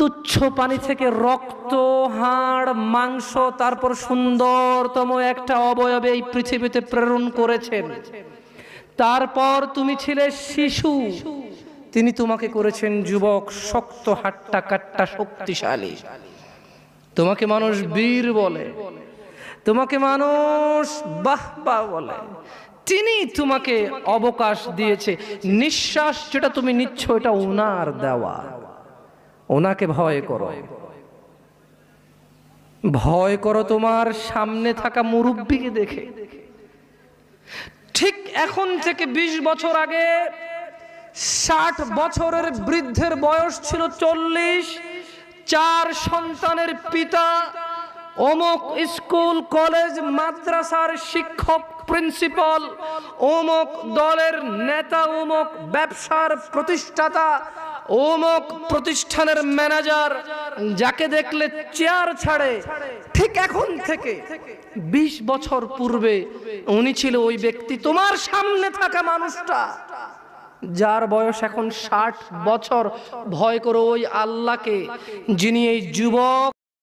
তুচ্ছ পানি থেকে রক্ত, হাড়, মাংস, তারপর সুন্দরতম একটা অবয়বে এই পৃথিবীতে প্রেরণ করেছেন। তারপর তুমি ছিলে শিশু, তিনি তোমাকে করেছেন যুবক, শক্ত হাট্টা কাট্টা শক্তিশালী। তোমাকে মানুষ বীর বলে, তোমাকে মানুষ বাহ বাহ বলে। তিনি তোমাকে অবকাশ দিয়েছে। নিঃশ্বাস যেটা তুমি নিচ্ছ এটা ওনার দেওয়া। ওনাকে ভয় করো, ভয় করো তোমার সামনে থাকা মুরব্বিকে দেখে। ঠিক এখন থেকে 20 বছর আগে 60 বছরের বৃদ্ধের বয়স ছিল 40, 4 সন্তানের পিতা, অমুক স্কুল কলেজ মাদ্রাসার শিক্ষক প্রিন্সিপাল, অমুক দলের নেতা, অমুক ব্যবসার প্রতিষ্ঠাতা, অমুক প্রতিষ্ঠানের ম্যানেজার, যাকে দেখলে চেয়ার ছাড়ে। ঠিক এখন থেকে 20 বছর পূর্বে উনি ছিল ওই ব্যক্তি। তোমার সামনে থাকা মানুষটা যার বয়স এখন 60 বছর, ভয় করো ওই আল্লাহকে যিনি এই যুবক